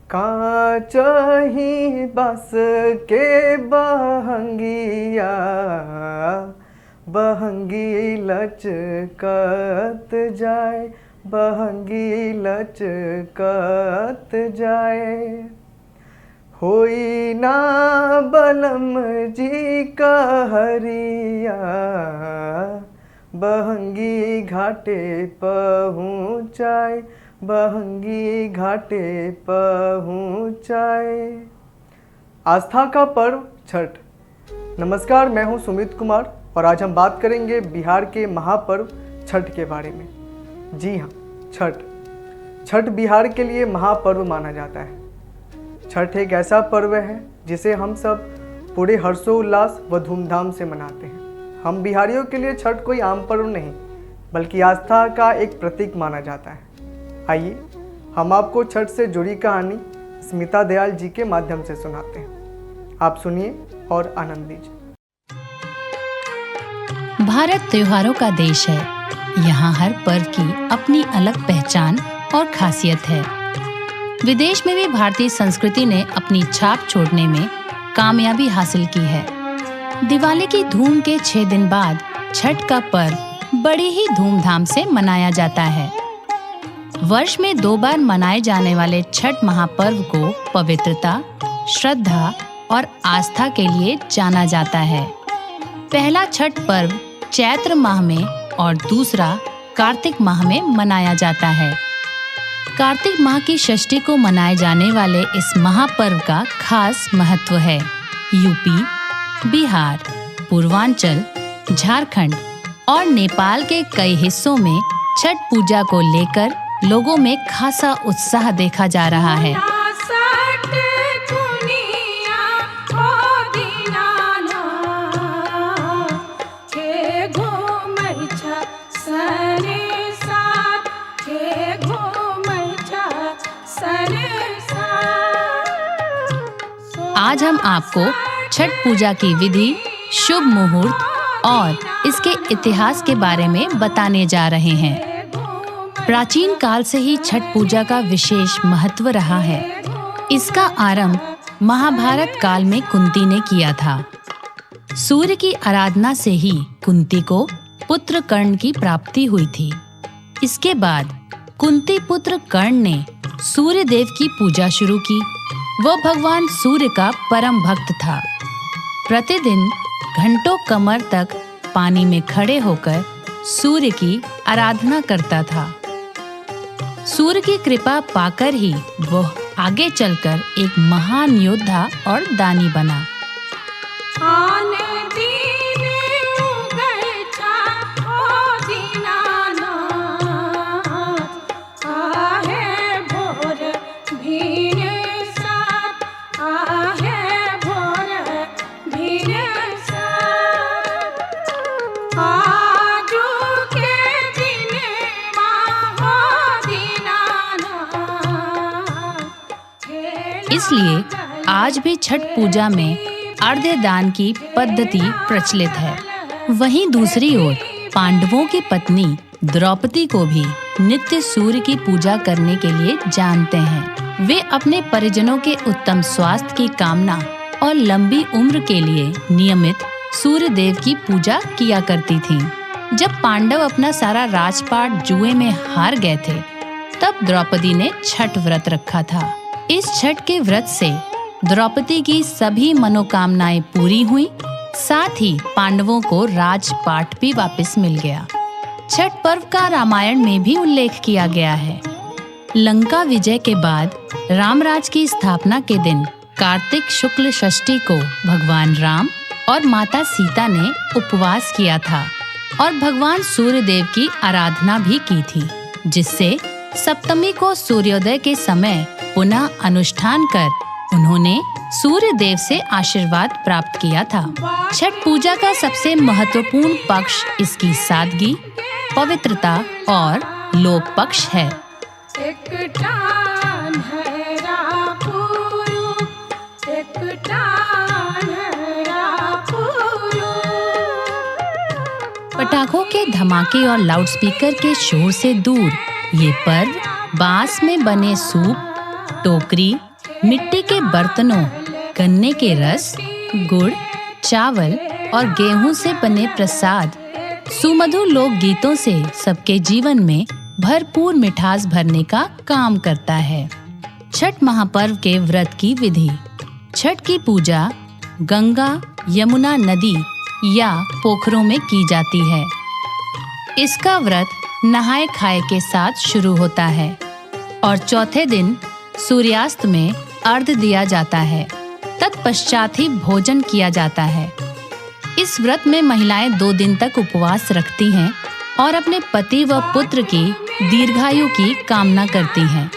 काचही बस के बहंगिया, बहंगी लचकत जाए, बहंगी लचकत जाए। होई ना बलम जी कहरिया, बहंगी घाटे पहुँचाए, बहंगी घाटे पहुँचाए। आस्था का पर्व छठ। नमस्कार, मैं हूं सुमित कुमार और आज हम बात करेंगे बिहार के महापर्व छठ के बारे में। जी हाँ, छठ बिहार के लिए महापर्व माना जाता है। छठ एक ऐसा पर्व है जिसे हम सब पूरे हर्षोल्लास व धूमधाम से मनाते हैं। हम बिहारियों के लिए छठ कोई आम पर्व नहीं बल्कि आस्था का एक प्रतीक माना जाता है। आइए हम आपको छठ से जुड़ी कहानी स्मिता दयाल जी के माध्यम से सुनाते हैं। आप सुनिए और आनंद लीजिए। भारत त्योहारों का देश है। यहाँ हर पर्व की अपनी अलग पहचान और खासियत है। विदेश में भी भारतीय संस्कृति ने अपनी छाप छोड़ने में कामयाबी हासिल की है। दिवाली की धूम के 6 दिन बाद छठ का पर्व बड़ी ही धूमधाम से मनाया जाता है। वर्ष में 2 बार मनाए जाने वाले छठ महापर्व को पवित्रता, श्रद्धा और आस्था के लिए जाना जाता है। पहला छठ पर्व चैत्र माह में और दूसरा कार्तिक माह में मनाया जाता है। कार्तिक माह की षष्ठी को मनाए जाने वाले इस महापर्व का खास महत्व है। यूपी, बिहार, पूर्वांचल, झारखंड और नेपाल के कई हिस्सों में छठ पूजा को लेकर लोगों में खासा उत्साह देखा जा रहा है। आज हम आपको छठ पूजा की विधि, शुभ मुहूर्त और इसके इतिहास के बारे में बताने जा रहे हैं। प्राचीन काल से ही छठ पूजा का विशेष महत्व रहा है। इसका आरंभ महाभारत काल में कुंती ने किया था। सूर्य की आराधना से ही कुंती को पुत्र कर्ण की प्राप्ति हुई थी। इसके बाद कुंती पुत्र कर्ण ने सूर्य देव की पूजा शुरू की। वह भगवान सूर्य का परम भक्त था। प्रतिदिन घंटों कमर तक पानी में खड़े होकर सूर्य की आराधना करता था। सूर्य की कृपा पाकर ही वह आगे चलकर एक महान योद्धा और दानी बना। इसलिए आज भी छठ पूजा में अर्घ्य दान की पद्धति प्रचलित है। वहीं दूसरी ओर पांडवों की पत्नी द्रौपदी को भी नित्य सूर्य की पूजा करने के लिए जानते हैं। वे अपने परिजनों के उत्तम स्वास्थ्य की कामना और लंबी उम्र के लिए नियमित सूर्य देव की पूजा किया करती थीं। जब पांडव अपना सारा राजपाट जुए में हार गए थे, तब द्रौपदी ने छठ व्रत रखा था। इस छठ के व्रत से द्रौपदी की सभी मनोकामनाएं पूरी हुई, साथ ही पांडवों को राजपाट भी वापस मिल गया। छठ पर्व का रामायण में भी उल्लेख किया गया है। लंका विजय के बाद रामराज की स्थापना के दिन कार्तिक शुक्ल षष्ठी को भगवान राम और माता सीता ने उपवास किया था और भगवान सूर्य देव की आराधना भी की थी, जिससे सप्तमी को सूर्योदय के समय पुनः अनुष्ठान कर उन्होंने सूर्य देव से आशीर्वाद प्राप्त किया था। छठ पूजा का सबसे महत्वपूर्ण पक्ष इसकी सादगी, पवित्रता और लोक पक्ष है। पटाखों के धमाके और लाउडस्पीकर के शोर से दूर ये पर्व बांस में बने सूप, टोकरी मिट्टी के बर्तनों, गन्ने के रस, गुड़, चावल और गेहूं से बने प्रसाद सुमधुर लोक गीतों से सबके जीवन में भरपूर मिठास भरने का काम करता है। छठ महापर्व के व्रत की विधि। छठ की पूजा गंगा, यमुना नदी या पोखरों में की जाती है। इसका व्रत नहाए खाए के साथ शुरू होता है और चौथे दिन सूर्यास्त में अर्घ्य दिया जाता है। तत्पश्चात ही भोजन किया जाता है। इस व्रत में महिलाएं 2 दिन तक उपवास रखती हैं और अपने पति व पुत्र की दीर्घायु की कामना करती हैं।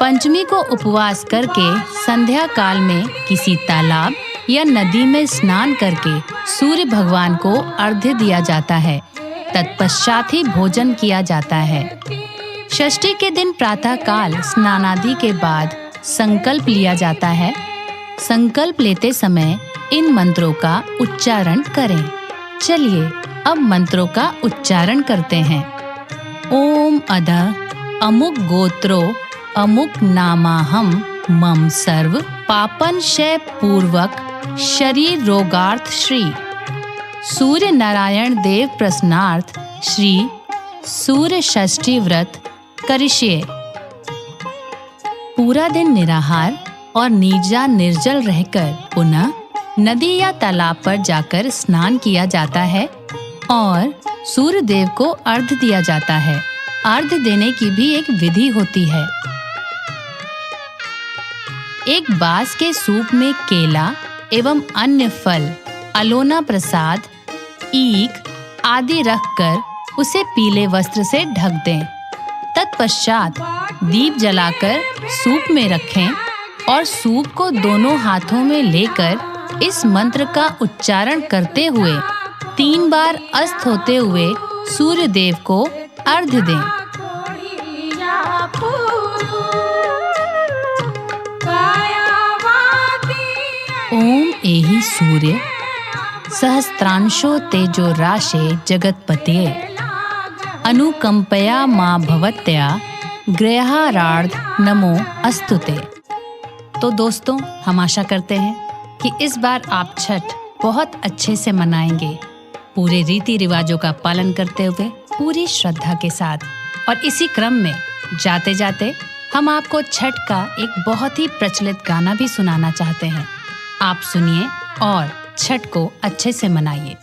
पंचमी को उपवास करके संध्या काल में किसी तालाब या नदी में स्नान करके सूर्य भगवान को अर्घ्य दिया जाता है। तत्पश्चात ही भोजन किया जाता है। षष्ठी के दिन प्रातः काल स्नानादि के बाद संकल्प लिया जाता है। संकल्प लेते समय इन मंत्रों का उच्चारण करें। चलिए अब मंत्रों का उच्चारण करते हैं। ओम अधः अमुक गोत्रो अमुक नामाहम मम सर्व पापन क्षय पूर्वक शरीर रोगार्थ श्री सूर्य नारायण देव प्रसन्नार्थ श्री सूर्य षष्ठी व्रत करिष्ये। पूरा दिन निराहार और निर्जल रहकर पुनः नदी या तालाब पर जाकर स्नान किया जाता है और सूर्य देव को अर्घ्य दिया जाता है। अर्घ्य देने की भी एक विधि होती है। एक बांस के सूप में केला एवं अन्य फल, अलोना प्रसाद, ईख आदि रखकर उसे पीले वस्त्र से ढक दें। तत्पश्चात दीप जलाकर सूप में रखें और सूप को दोनों हाथों में लेकर इस मंत्र का उच्चारण करते हुए 3 बार अस्त होते हुए सूर्य देव को अर्घ्य दें। ओम एहि सूर्य सहस्त्रांशो तेजो राशे जगतपतये अनुकंपया मां भवत्या गृहारार्ध नमो अस्तुते। तो दोस्तों, हम आशा करते हैं कि इस बार आप छठ बहुत अच्छे से मनाएंगे, पूरे रीति रिवाजों का पालन करते हुए पूरी श्रद्धा के साथ। और इसी क्रम में जाते जाते हम आपको छठ का एक बहुत ही प्रचलित गाना भी सुनाना चाहते हैं। आप सुनिए और छठ को अच्छे से मनाइए।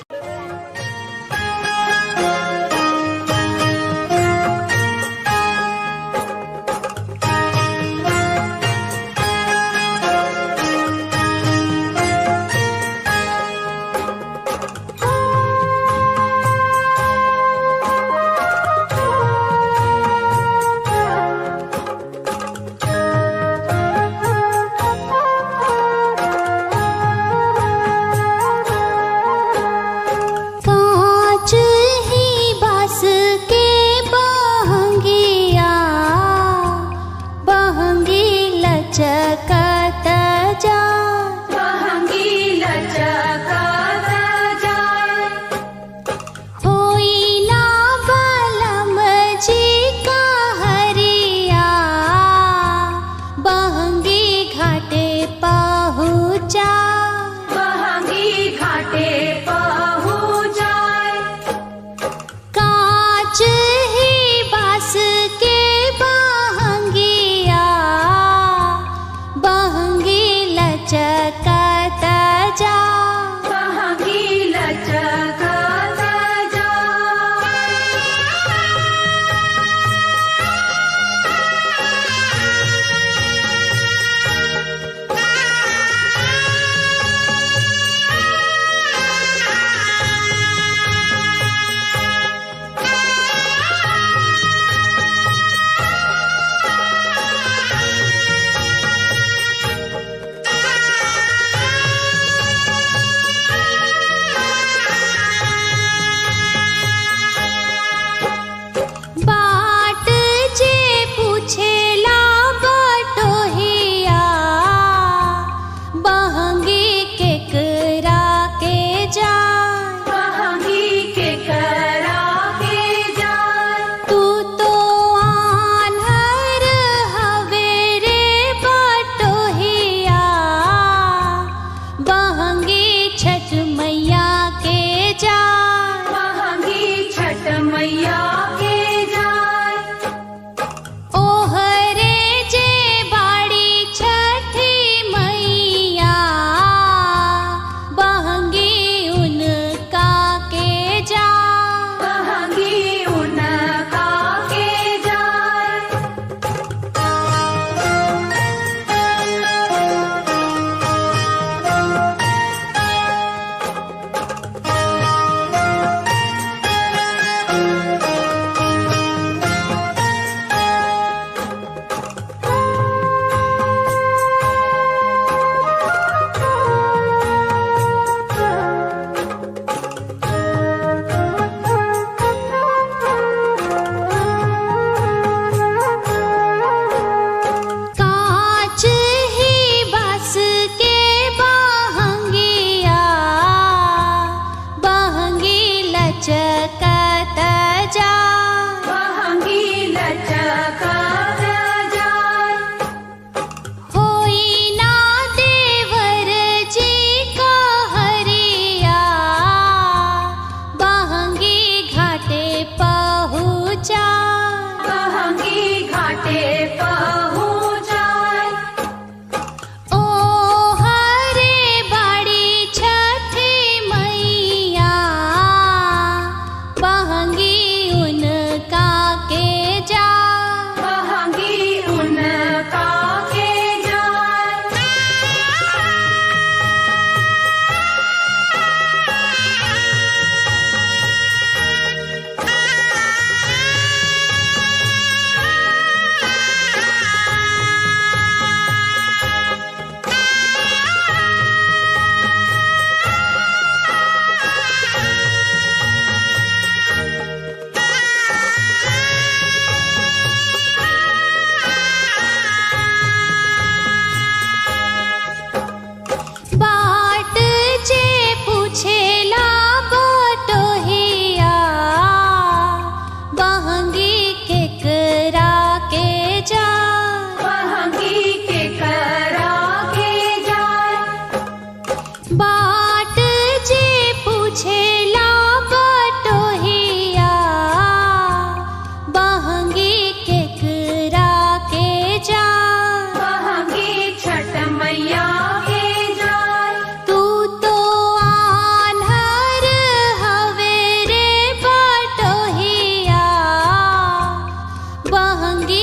बहंगी